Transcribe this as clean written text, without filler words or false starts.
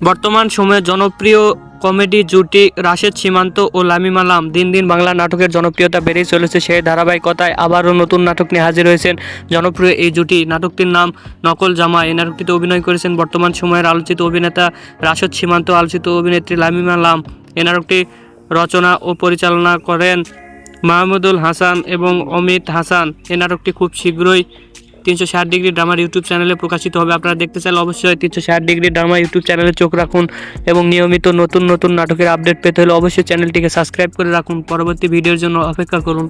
বর্তমান সময়ে জনপ্রিয় কমেডি জুটি রাশেদ সীমান্ত ও লামিম আলাম দিন দিন বাংলা নাটকের জনপ্রিয়তা বেড়েই চলেছে। সেই ধারাবাহিকতায় আবারও নতুন নাটক নিয়ে হাজির হয়েছেন জনপ্রিয় এই জুটি। নাটকটির নাম নকল জামা। এই নাটকটিতে অভিনয় করেছেন বর্তমান সময়ের আলোচিত অভিনেতা রাশেদ সীমান্ত, আলোচিত অভিনেত্রী লামিম আলাম। এই নাটকটি রচনা ও পরিচালনা করেন মাহমুদুল হাসান এবং অমিত হাসান। এই নাটকটি খুব শীঘ্রই 360 ডিগ্রি ড্রামার ইউটিউব চ্যানেলে প্রকাশিত হবে। আপনারা দেখতে চাইলে অবশ্যই 360 ডিগ্রি ড্রামা ইউটিউব চ্যানেলে চোখ রাখুন এবং নিয়মিত নতুন নতুন নাটকের আপডেট পেতে হলে অবশ্যই চ্যানেলটিকে সাবস্ক্রাইব করে রাখুন। পরবর্তী ভিডিওর জন্য অপেক্ষা করুন।